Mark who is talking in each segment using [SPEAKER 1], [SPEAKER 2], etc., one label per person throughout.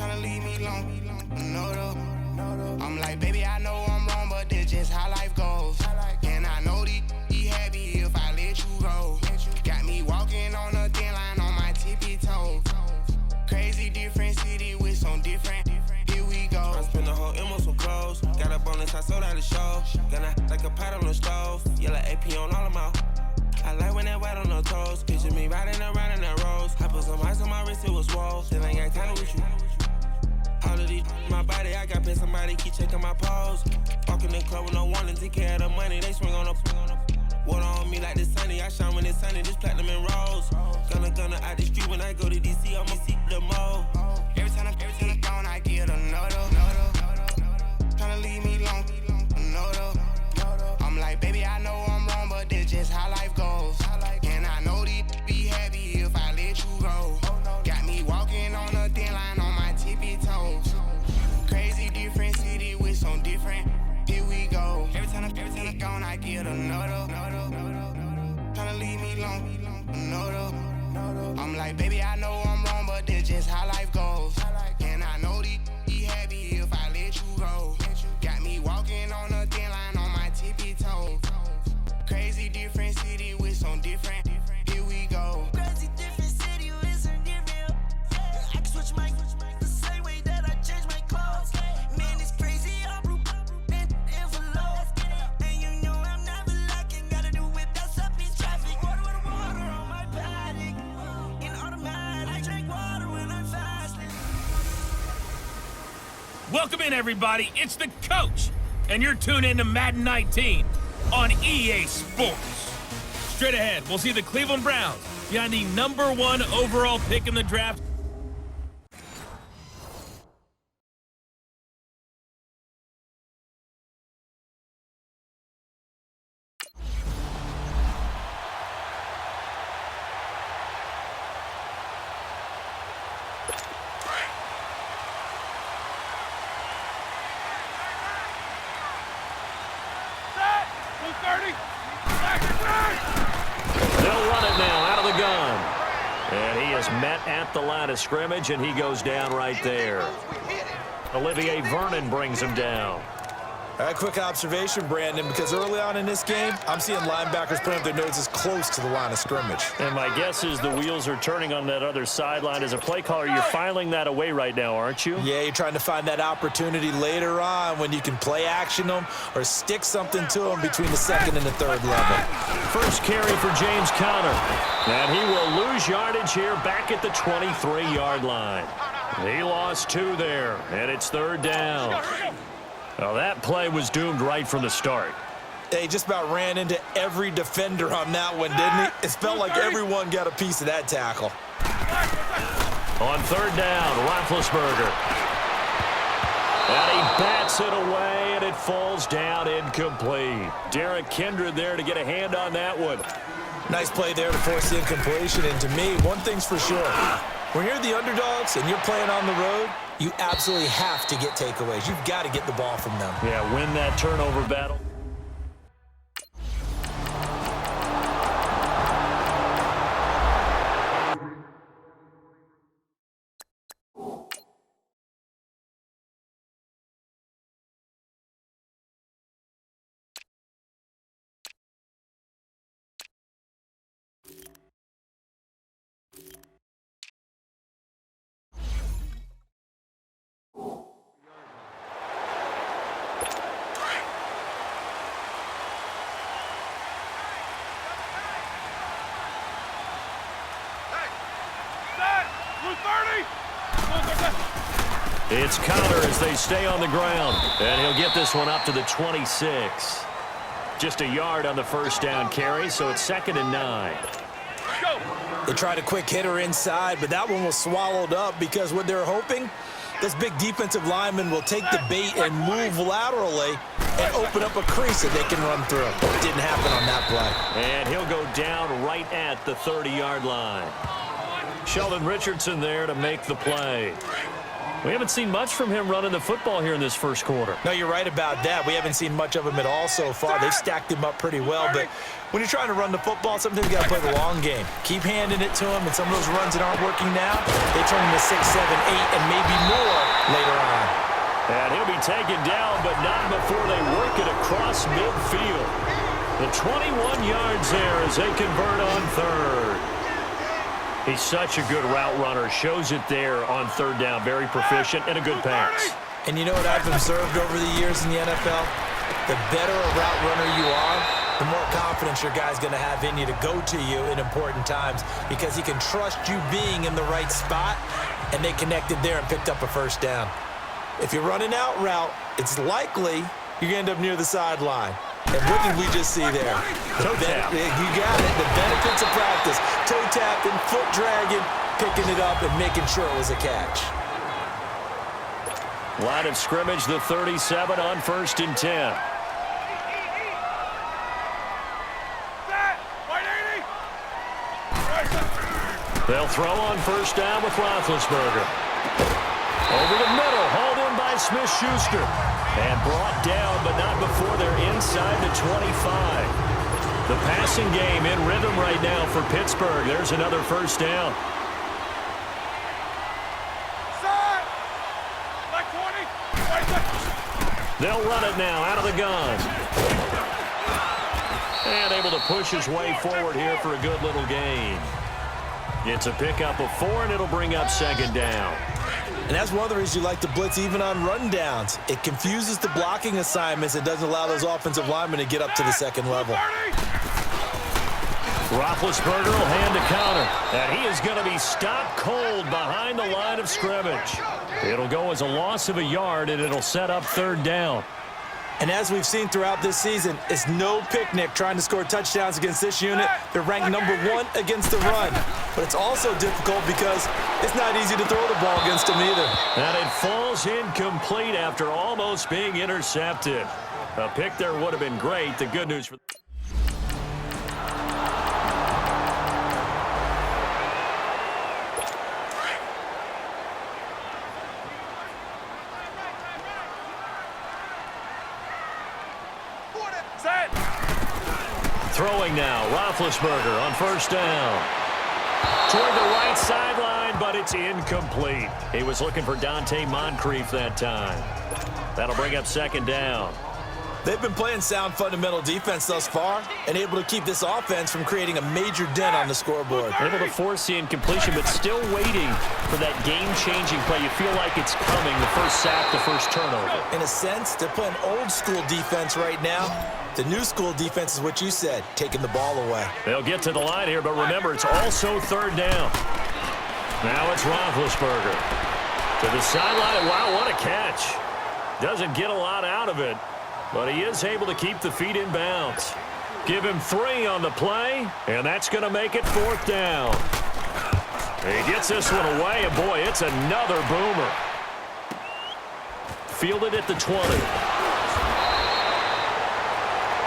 [SPEAKER 1] tryna leave me alone. No, I'm like, baby, I know I'm wrong, but that's just how life goes. And I know these be happy if I let you go. Got me walking on a thin line on my tippy toes. Crazy different city with some different. Here we go.
[SPEAKER 2] I spent the whole M on some clothes. Got a bonus, I sold out the show. Gonna like a pot on the stove. Yellow AP on all of my. I like when that white on the toes. Picture me riding around in that rose. I put some ice on my wrist, it was swole. Still ain't got time with you. All of these, my body, I got been somebody keep checking my pose. Walking in the club with no warning, take care of the money, they swing on the. Water on me like the sunny, I shine when it's sunny, this platinum and rose. Gonna out the street when I go to DC, I'ma see the mo.
[SPEAKER 1] Every time I'm gone, I get another. Tryna leave me alone. I'm like, baby, I know I'm wrong, but that's just how life goes. And I know these be happy if I let you go. Got me walking on a thin line on my tippy toes. Crazy different city with some different. Here we go. Every time I'm gone, I get another. Tryna leave me alone. I'm like, baby, I know I'm wrong, but that's just how life goes. And I know these be happy if I let you go. Got me walking on a thin line on my tippy toes. Crazy different city with some different. Here we go.
[SPEAKER 3] Crazy different city with some different. I can switch my the same way that I change my clothes. Man, it's crazy. I'm blue envelope. And you know I'm never lacking. Gotta do it that's up in traffic. Water on my paddock. In automatic. I drink water when I'm fasting.
[SPEAKER 4] Welcome in, everybody. It's the coach, and you're tuned in to Madden 19 on EA Sports. Straight ahead, we'll see the Cleveland Browns behind the #1 overall pick in the draft.
[SPEAKER 5] They'll run it now out of the gun. And he is met at the line of scrimmage, and he goes down right there. Olivier Vernon brings him down.
[SPEAKER 6] All right, quick observation, Brandon, because early on in this game, I'm seeing linebackers putting up their noses close to the line of scrimmage.
[SPEAKER 5] And my guess is the wheels are turning on that other sideline. As a play caller, you're filing that away right now, aren't you?
[SPEAKER 6] Yeah, you're trying to find that opportunity later on when you can play action them or stick something to them between the second and the third level.
[SPEAKER 5] First carry for James Conner. And he will lose yardage here back at the 23-yard line. He lost 2 there, and it's 3rd down. Well, that play was doomed right from the start.
[SPEAKER 6] They just about ran into every defender on that one, didn't he? It felt like everyone got a piece of that tackle.
[SPEAKER 5] On 3rd down, Roethlisberger. And he bats it away, and it falls down incomplete. Derek Kindred there to get a hand on that one.
[SPEAKER 6] Nice play there to force the incompletion. And to me, one thing's for sure. When you're the underdogs and you're playing on the road, you absolutely have to get takeaways. You've got to get the ball from them.
[SPEAKER 5] Yeah, win that turnover battle. It's Conner as they stay on the ground. And he'll get this one up to the 26. Just a yard on the first down carry, so it's 2nd and 9.
[SPEAKER 6] They tried a quick hitter inside, but that one was swallowed up because what they're hoping, this big defensive lineman will take the bait and move laterally and open up a crease that they can run through. It didn't happen on that play.
[SPEAKER 5] And he'll go down right at the 30-yard line. Sheldon Richardson there to make the play. We haven't seen much from him running the football here in this first quarter.
[SPEAKER 6] No, you're right about that. We haven't seen much of him at all so far. They've stacked him up pretty well, but when you're trying to run the football, sometimes you got to play the long game. Keep handing it to him, and some of those runs that aren't working now, they turn into 6, 7, 8, and maybe more later on.
[SPEAKER 5] And he'll be taken down, but not before they work it across midfield. The 21 yards there as they convert on third. He's such a good route runner. Shows it there on third down. Very proficient and a good pass.
[SPEAKER 6] And you know what I've observed over the years in the NFL? The better a route runner you are, the more confidence your guy's going to have in you to go to you in important times because he can trust you being in the right spot, and they connected there and picked up a first down. If you're running out route, it's likely you're going to end up near the sideline. And what did we just see there?
[SPEAKER 5] Toe tap.
[SPEAKER 6] You got it. The benefits of practice. Toe tapping, foot dragging, picking it up, and making sure it was a catch.
[SPEAKER 5] Line of scrimmage, the 37 on 1st and 10. They'll throw on first down with Roethlisberger. Over the middle, hauled in by Smith-Schuster. And brought down, but not before they're inside the 25. The passing game in rhythm right now for Pittsburgh. There's another first down. They'll run it now out of the gun. And able to push his way forward here for a good little gain. It's a pickup of 4, and it'll bring up second down.
[SPEAKER 6] And that's one of the reasons you like to blitz even on run downs. It confuses the blocking assignments. It doesn't allow those offensive linemen to get up to the second level.
[SPEAKER 5] Roethlisberger will hand a counter. And he is going to be stopped cold behind the line of scrimmage. It'll go as a loss of a yard, and it'll set up third down.
[SPEAKER 6] And as we've seen throughout this season, it's no picnic trying to score touchdowns against this unit. They're ranked number 1 against the run. But it's also difficult because it's not easy to throw the ball against them either.
[SPEAKER 5] And it falls incomplete after almost being intercepted. A pick there would have been great. The good news for... Throwing now, Roethlisberger on first down. Toward the right sideline, but it's incomplete. He was looking for Dante Moncrief that time. That'll bring up second down.
[SPEAKER 6] They've been playing sound fundamental defense thus far and able to keep this offense from creating a major dent on the scoreboard.
[SPEAKER 5] Able to force the incompletion, but still waiting for that game-changing play. You feel like it's coming, the first sack, the first turnover.
[SPEAKER 6] In a sense, they're playing old-school defense right now. The new school defense is what you said, taking the ball away.
[SPEAKER 5] They'll get to the line here, but remember, it's also third down. Now it's Roethlisberger. To the sideline. Wow, what a catch. Doesn't get a lot out of it, but he is able to keep the feet in bounds. Give him 3 on the play, and that's going to make it fourth down. He gets this one away, and boy, it's another boomer. Fielded at the 20.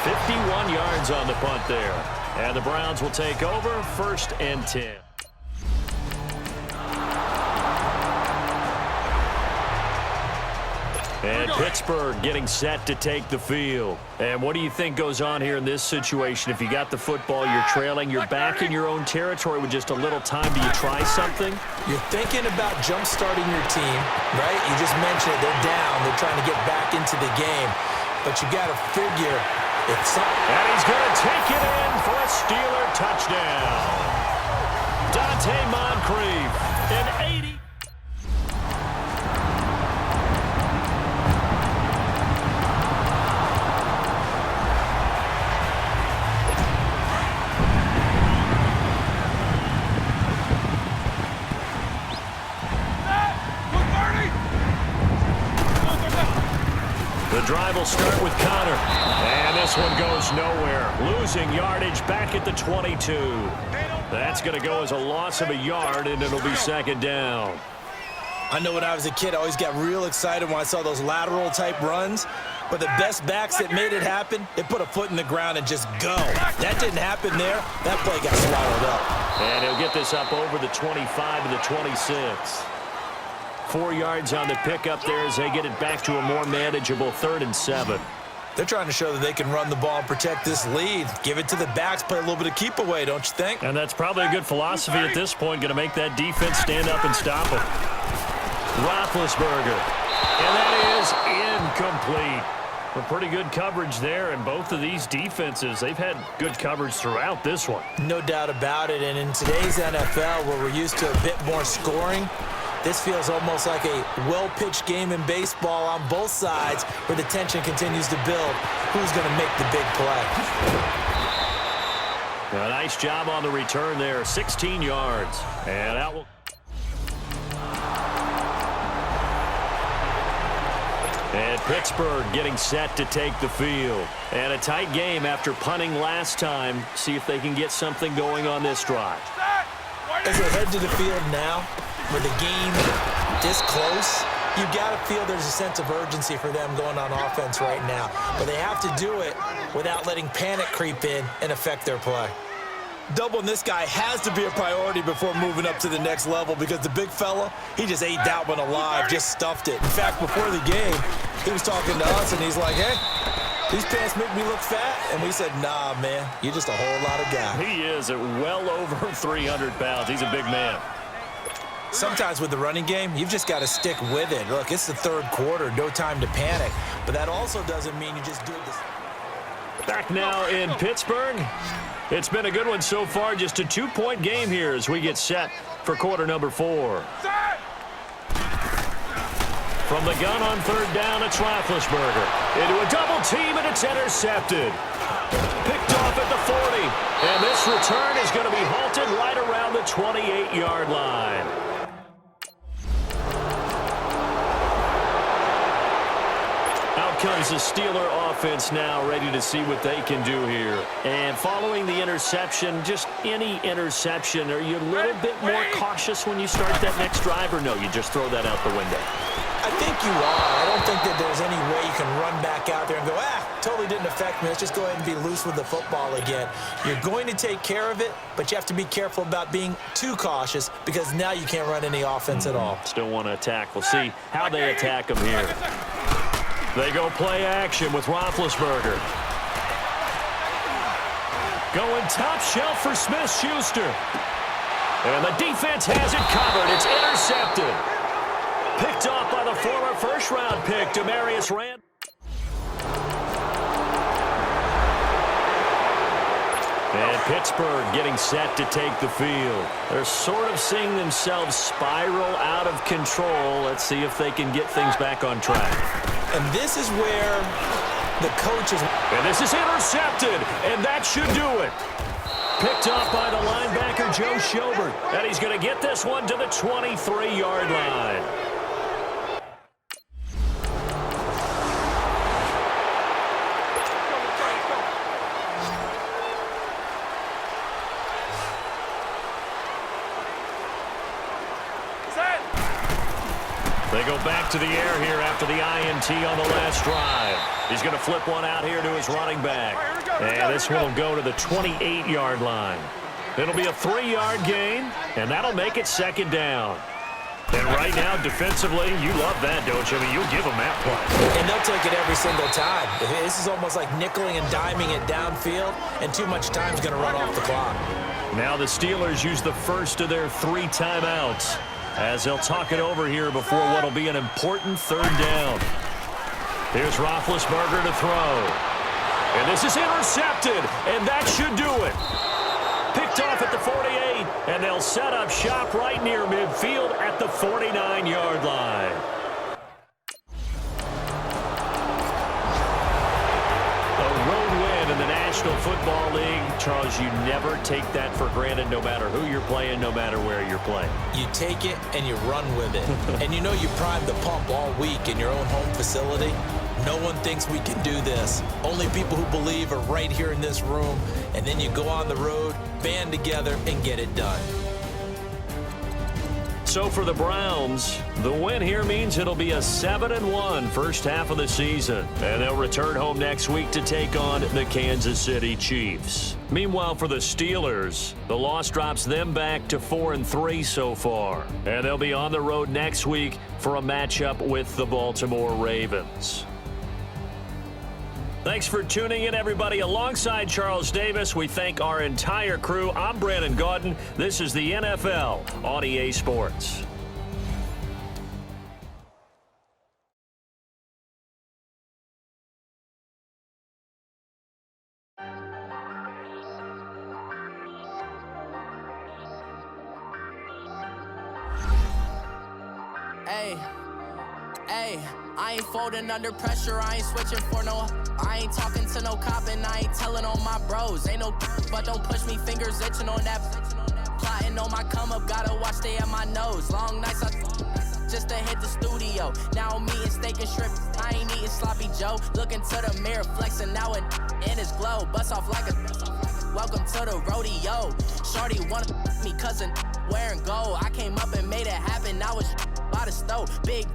[SPEAKER 5] 51 yards on the punt there. And the Browns will take over 1st and 10. And Pittsburgh getting set to take the field. And what do you think goes on here in this situation? If you got the football, you're trailing, you're back in your own territory with just a little time. Do you try something?
[SPEAKER 6] You're thinking about jump-starting your team, right? You just mentioned it. They're down. They're trying to get back into the game. But you got to figure if something...
[SPEAKER 5] And he's going to take it in for a Steeler touchdown. Dante Moncrief, an 80. The drive will start with Connor. And this one goes nowhere. Losing yardage back at the 22. That's going to go as a loss of a yard, and it'll be second down.
[SPEAKER 6] I know when I was a kid, I always got real excited when I saw those lateral-type runs. But the best backs that made it happen, they put a foot in the ground and just go. That didn't happen there. That play got swallowed up.
[SPEAKER 5] And he'll get this up over the 25 to the 26. 4 yards on the pickup there as they get it back to a more manageable 3rd and 7.
[SPEAKER 6] They're trying to show that they can run the ball and protect this lead. Give it to the backs, play a little bit of keep away, don't you think?
[SPEAKER 5] And that's probably a good philosophy at this point, going to make that defense stand up and stop them. Roethlisberger. And that is incomplete. A pretty good coverage there, and both of these defenses, they've had good coverage throughout this one.
[SPEAKER 6] No doubt about it, and in today's NFL, where we're used to a bit more scoring, this feels almost like a well-pitched game in baseball on both sides where the tension continues to build. Who's going to make the big play?
[SPEAKER 5] A nice job on the return there, 16 yards. And that will... And Pittsburgh getting set to take the field. And a tight game after punting last time. See if they can get something going on this drive.
[SPEAKER 6] As they head to the field now, with the game this close, you got to feel there's a sense of urgency for them going on offense right now. But they have to do it without letting panic creep in and affect their play. Doubling this guy has to be a priority before moving up to the next level because the big fella, he just ate that one alive, just stuffed it. In fact, before the game, he was talking to us, and he's like, hey, these pants make me look fat. And we said, nah, man, you're just a whole lot of guy.
[SPEAKER 5] He is at well over 300 pounds. He's a big man.
[SPEAKER 6] Sometimes with the running game, you've just got to stick with it. Look, it's the third quarter, no time to panic. But that also doesn't mean you just do this.
[SPEAKER 5] Back now in Pittsburgh. It's been a good one so far. Just a 2-point game here as we get set for quarter number 4. From the gun on 3rd down, it's Roethlisberger. Into a double team, and it's intercepted. Picked off at the 40. And this return is going to be halted right around the 28-yard line. Out comes the Steeler offense now, ready to see what they can do here. And following the interception, just any interception, are you a little bit more cautious when you start that next drive, or no, you just throw that out the window?
[SPEAKER 6] I think you are. I don't think that there's any way you can run back out there and go, totally didn't affect me. Let's just go ahead and be loose with the football again. You're going to take care of it, but you have to be careful about being too cautious because now you can't run any offense at all.
[SPEAKER 5] Still want to attack. We'll see how they attack them here. They go play action with Roethlisberger. Going top shelf for Smith-Schuster. And the defense has it covered. It's intercepted. Picked off by the former first-round pick, Demarius Randall. And Pittsburgh getting set to take the field. They're sort of seeing themselves spiral out of control. Let's see if they can get things back on track.
[SPEAKER 6] And this is where the coaches...
[SPEAKER 5] And this is intercepted, and that should do it. Picked off by the linebacker, Joe Schobert. And he's going to get this one to the 23-yard line. They go back to the air here after the INT on the last drive. He's going to flip one out here to his running back. And this one will go to the 28-yard line. It'll be a 3-yard gain, and that'll make it 2nd down. And right now, defensively, you love that, don't you? I mean, you'll give them that play.
[SPEAKER 6] And they'll take it every single time. This is almost like nickeling and diming it downfield, and too much time's going to run off the clock.
[SPEAKER 5] Now the Steelers use the first of their 3 timeouts as they'll talk it over here before what will be an important 3rd down. Here's Roethlisberger to throw. And this is intercepted, and that should do it. Picked off at the 48, and they'll set up shop right near midfield at the 49-yard line. A road win in the National Football League. Charles, you never take that for granted no matter who you're playing, no matter where you're playing.
[SPEAKER 6] You take it and you run with it. And you know you primed the pump all week in your own home facility. No one thinks we can do this. Only people who believe are right here in this room. And then you go on the road, band together, and get it done.
[SPEAKER 5] So for the Browns, the win here means it'll be a 7-1 first half of the season. And they'll return home next week to take on the Kansas City Chiefs. Meanwhile, for the Steelers, the loss drops them back to 4-3 so far. And they'll be on the road next week for a matchup with the Baltimore Ravens. Thanks for tuning in, everybody. Alongside Charles Davis, we thank our entire crew. I'm Brandon Gaudin. This is the NFL on EA Sports.
[SPEAKER 7] Hey, I ain't folding under pressure, I ain't switching for no. I ain't talking to no cop and I ain't telling on my bros. Ain't no but don't push me, fingers itching on that. Plotting on my come up, gotta watch stay at my nose. Long nights just to hit the studio. Now I'm eating steak and shrimp, I ain't eating sloppy Joe. Looking to the mirror, flexing now and in his glow. Bust off like a welcome to the rodeo. Shorty wanna me cousin wearing gold. I came up and made it happen, now it's by the stove. Big